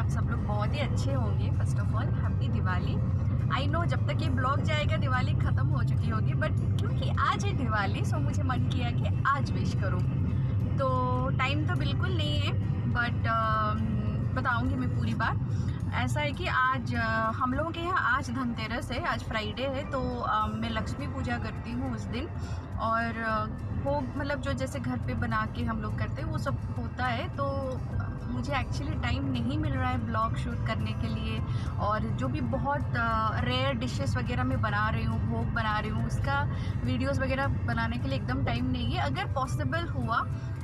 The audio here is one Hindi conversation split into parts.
आप सब लोग बहुत ही अच्छे होंगे। First of all happy Diwali. I know जब तक ये ब्लॉग जाएगा दिवाली ख़त्म हो चुकी होगी, बट क्योंकि आज है दिवाली सो मुझे मन किया कि आज विश करूँ। तो टाइम तो बिल्कुल नहीं है, बट बताऊँगी मैं पूरी बात। ऐसा है कि आज हम लोगों के यहाँ आज धनतेरस है, आज फ्राइडे है, तो मैं लक्ष्मी पूजा करती हूँ उस दिन। और भोग मतलब जो जैसे घर पे बना के हम लोग करते हैं वो सब होता है। तो मुझे एक्चुअली टाइम नहीं मिल रहा है ब्लॉग शूट करने के लिए, और जो भी बहुत रेयर डिशेस वगैरह मैं बना रही हूँ, भोग बना रही हूँ, उसका वीडियोस वगैरह बनाने के लिए एकदम टाइम नहीं है। अगर पॉसिबल हुआ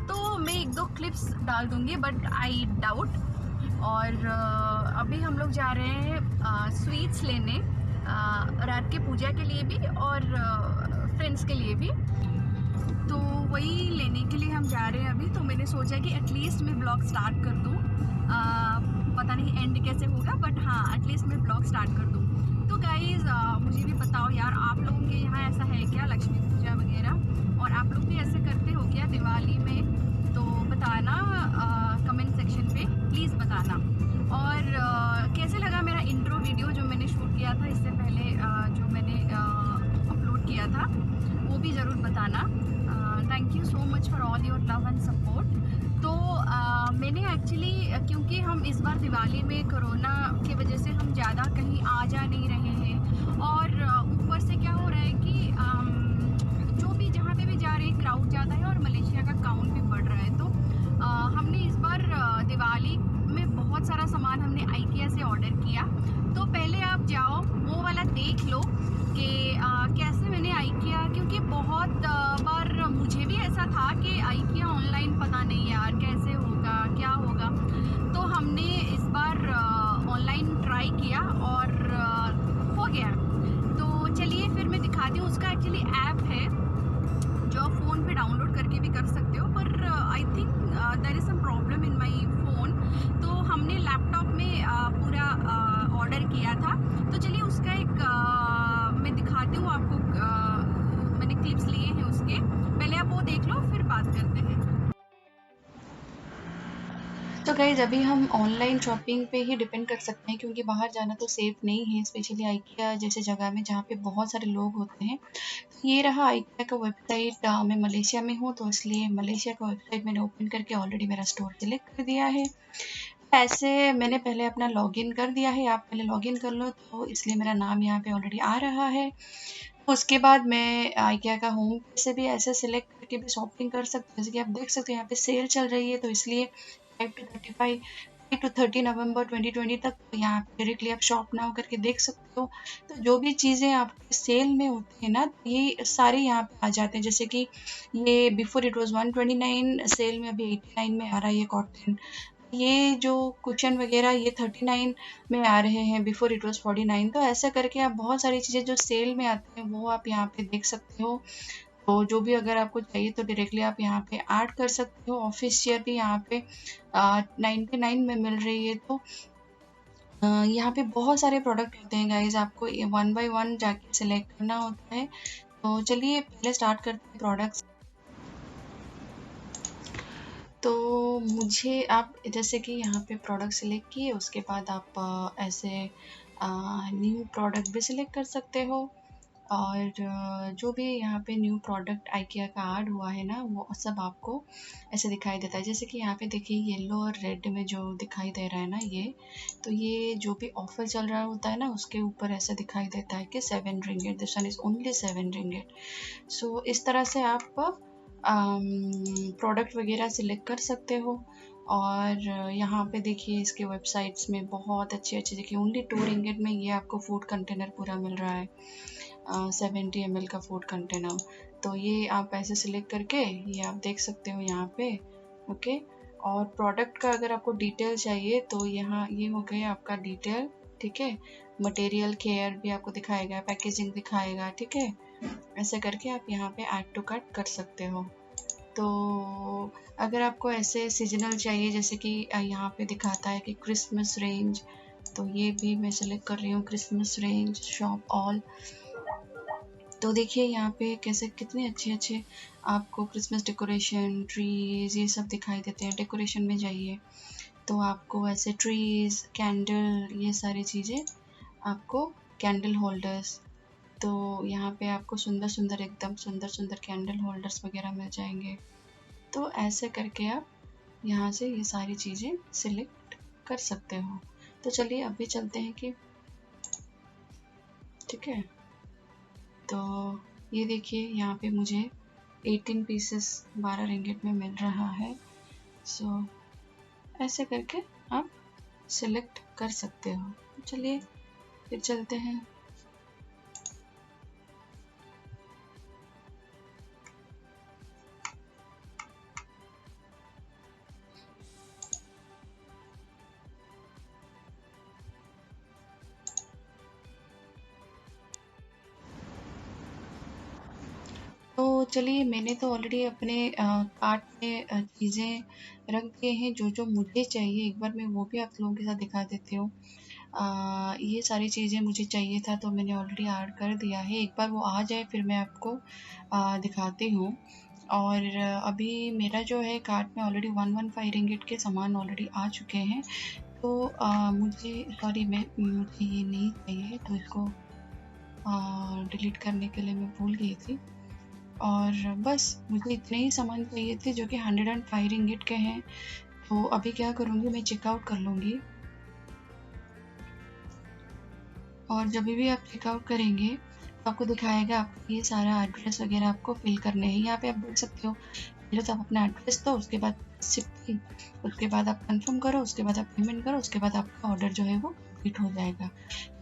तो मैं एक दो क्लिप्स डाल दूँगी, बट आई डाउट। और अभी हम लोग जा रहे हैं स्वीट्स लेने, रात के पूजा के लिए भी और फ्रेंड्स के लिए भी। तो वही लेने के लिए हम जा रहे हैं अभी। तो मैंने सोचा कि एटलीस्ट मैं ब्लॉग स्टार्ट कर दूँ। पता नहीं एंड कैसे होगा, बट हाँ एटलीस्ट मैं ब्लॉग स्टार्ट कर दूँ। तो गाइज़ मुझे भी बताओ यार, आप लोगों के यहाँ ऐसा है क्या लक्ष्मी पूजा वगैरह, और आप लोग भी ऐसे करते हो क्या दिवाली में? तो बताना कमेंट सेक्शन पे, प्लीज़ बताना। और कैसे लगा मेरा इंट्रो वीडियो जो मैंने शूट किया था इससे पहले, जो मैंने अपलोड किया था, वो भी ज़रूर बताना। Thank you so much for all your love and support. तो मैंने एक्चुअली, क्योंकि हम इस बार दिवाली में कोरोना की वजह से हम ज़्यादा कहीं आ जा नहीं रहे हैं, और ऊपर से क्या हो रहा है कि जो भी जहाँ पे भी जा रहे हैं क्राउड ज़्यादा है, और मलेशिया का काउंट भी बढ़ रहा है। तो हमने इस बार दिवाली में बहुत सारा सामान हमने IKEA से ऑर्डर किया। तो पहले आप जाओ वो वाला देख लो कि कैसे मैंने IKEA, क्योंकि बहुत बार मुझे भी ऐसा था कि IKEA ऑनलाइन पता नहीं यार कैसे होगा क्या होगा। तो हमने इस बार ऑनलाइन ट्राई किया और हो गया। तो चलिए फिर मैं दिखाती हूँ। उसका एक्चुअली ऐप है जो आप फ़ोन पे डाउनलोड करके भी कर सकते हो, पर I think there is some problem in my phone. तो हमने लैपटॉप में पूरा ऑर्डर किया था। तो चलिए उसका एक मैं दिखाती हूँ आपको। मैंने क्लिप्स लिए हैं उसके, पहले आप वो देख लो फिर बात करते हैं। तो गाइज़ अभी हम ऑनलाइन शॉपिंग पे ही डिपेंड कर सकते हैं, क्योंकि बाहर जाना तो सेफ़ नहीं है, स्पेशली IKEA जैसे जगह में जहाँ पे बहुत सारे लोग होते हैं। तो ये रहा IKEA का वेबसाइट। मैं मलेशिया में हूँ तो इसलिए मलेशिया का वेबसाइट मैंने ओपन करके ऑलरेडी मेरा स्टोर सिलेक्ट कर दिया है। ऐसे मैंने पहले अपना लॉगिन कर दिया है, आप पहले लॉगिन कर लो, तो इसलिए मेरा नाम यहाँ पे ऑलरेडी आ रहा है। उसके बाद मैं IKEA का होम पेज से भी ऐसे सिलेक्ट करके भी शॉपिंग कर सकते हो। जैसे कि आप देख सकते हो यहाँ पे सेल चल रही है, तो इसलिए 5 to 30 नवंबर 2020 तक यहाँ पे डायरेक्टली आप शॉप नाउ करके देख सकते हो। तो जो भी चीज़ें आपके सेल में होती है ना, ये सारे यहाँ पे आ जाते हैं। जैसे कि ये बिफोर इट वाज 129, सेल में अभी 89 में आ रहा है ये कॉटन। ये जो कुशन वगैरह ये 39 में आ रहे हैं, बिफोर इट वाज 49। तो ऐसा करके आप बहुत सारी चीज़ें जो सेल में आती हैं वो आप यहाँ पे देख सकते हो। तो जो भी अगर आपको चाहिए तो डायरेक्टली आप यहाँ पे ऐड कर सकते हो। ऑफिस चेयर भी यहाँ पे 99 में मिल रही है। तो यहाँ पे बहुत सारे प्रोडक्ट होते हैं गाइज, आपको ये 1 बाय 1 जाके सिलेक्ट करना होता है। तो चलिए पहले स्टार्ट करते हैं प्रोडक्ट्स। तो मुझे आप जैसे कि यहाँ पे प्रोडक्ट सिलेक्ट किए, उसके बाद आप ऐसे न्यू प्रोडक्ट भी सिलेक्ट कर सकते हो। और जो भी यहाँ पे न्यू प्रोडक्ट IKEA का ऐड हुआ है ना, वो सब आपको ऐसे दिखाई देता है। जैसे कि यहाँ पे देखिए येलो और रेड में जो दिखाई दे रहा है ना, ये तो ये जो भी ऑफर चल रहा होता है ना, उसके ऊपर ऐसा दिखाई देता है कि 7 ringgit, this one is only 7 ringgit. So इस तरह से आप प्रोडक्ट वगैरह सिलेक्ट कर सकते हो। और यहाँ पे देखिए इसके वेबसाइट्स में बहुत अच्छे अच्छे, देखिए ओनली 2 रिंगिट में ये आपको फूड कंटेनर पूरा मिल रहा है, 70 ml का फूड कंटेनर। तो ये आप ऐसे सिलेक्ट करके ये आप देख सकते हो यहाँ पे। ओके, और प्रोडक्ट का अगर आपको डिटेल चाहिए तो यहाँ ये हो गया आपका डिटेल, ठीक है। मटेरियल केयर भी आपको दिखाएगा, पैकेजिंग दिखाएगा, ठीक है। ऐसे करके आप यहाँ पे ऐड टू कार्ट कर सकते हो। तो अगर आपको ऐसे सीजनल चाहिए, जैसे कि यहाँ पे दिखाता है कि क्रिसमस रेंज, तो ये भी मैं सेलेक्ट कर रही हूँ, क्रिसमस रेंज शॉप ऑल। तो देखिए यहाँ पे कैसे कितने अच्छे अच्छे आपको क्रिसमस डेकोरेशन, ट्रीज, ये सब दिखाई देते हैं। डेकोरेशन में जाइए तो आपको ऐसे ट्रीज़, कैंडल, ये सारी चीज़ें आपको, कैंडल होल्डर्स, तो यहाँ पे आपको सुंदर सुंदर, एकदम सुंदर सुंदर कैंडल होल्डर्स वगैरह मिल जाएंगे। तो ऐसे करके आप यहाँ से ये सारी चीज़ें सिलेक्ट कर सकते हो। तो चलिए अभी चलते हैं कि, ठीक है, तो ये देखिए यहाँ पे मुझे 18 पीसेस 12 रिंगिट में मिल रहा है। सो ऐसे करके आप सिलेक्ट कर सकते हो। चलिए फिर चलते हैं। तो चलिए, मैंने तो ऑलरेडी अपने कार्ट में चीज़ें रख दिए हैं जो जो मुझे चाहिए। एक बार मैं वो भी आप लोगों के साथ दिखा देती हूँ। ये सारी चीज़ें मुझे चाहिए था तो मैंने ऑलरेडी ऐड कर दिया है। एक बार वो आ जाए फिर मैं आपको दिखाती हूँ। और अभी मेरा जो है कार्ट में ऑलरेडी 115 रिंगिट के सामान ऑलरेडी आ चुके हैं। तो मुझे ये नहीं चाहिए, तो इसको डिलीट करने के लिए मैं भूल गई थी। और बस मुझे इतने ही सामान चाहिए थे जो कि 105 रिंगिट के हैं। तो अभी क्या करूँगी, मैं चेकआउट कर लूँगी। और जब भी आप चेकआउट करेंगे तो आपको दिखाएगा, आपको ये सारा एड्रेस वगैरह आपको फिल करने हैं। यहाँ पे आप देख सकते हो, पहले तो आप अपना एड्रेस दो, उसके बाद सिटी, उसके बाद आप कंफर्म करो, उसके बाद आप पेमेंट करो, उसके बाद आपका ऑर्डर जो है वो कंप्लीट हो जाएगा।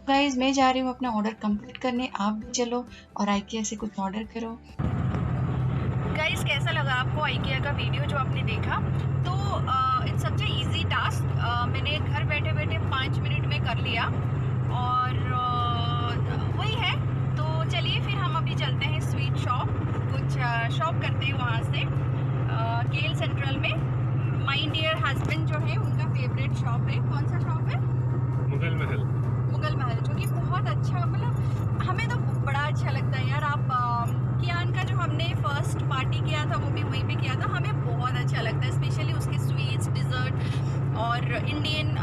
गाइज मैं जा रही हूँ अपना ऑर्डर कंप्लीट करने, आप भी चलो और IKEA से कुछ ऑर्डर करो। गाइस कैसा लगा आपको IKEA का वीडियो जो आपने देखा? तो it's such a easy task. मैंने घर बैठे बैठे 5 मिनट में कर लिया और वही है। तो चलिए फिर हम अभी चलते हैं स्वीट शॉप, कुछ शॉप करते हैं वहाँ से KL सेंट्रल में। माय डियर हस्बैंड जो है उनका फेवरेट शॉप है। कौन सा शॉप है? मुगल महल। मुगल महल, जो कि बहुत अच्छा, मतलब हमें तो बड़ा अच्छा लगता है यार। आप कियान का जो हमने फर्स्ट पार्टी किया था वो भी वहीं पे किया था, हमें बहुत अच्छा लगता है, स्पेशली उसके स्वीट्स, डिज़र्ट और इंडियन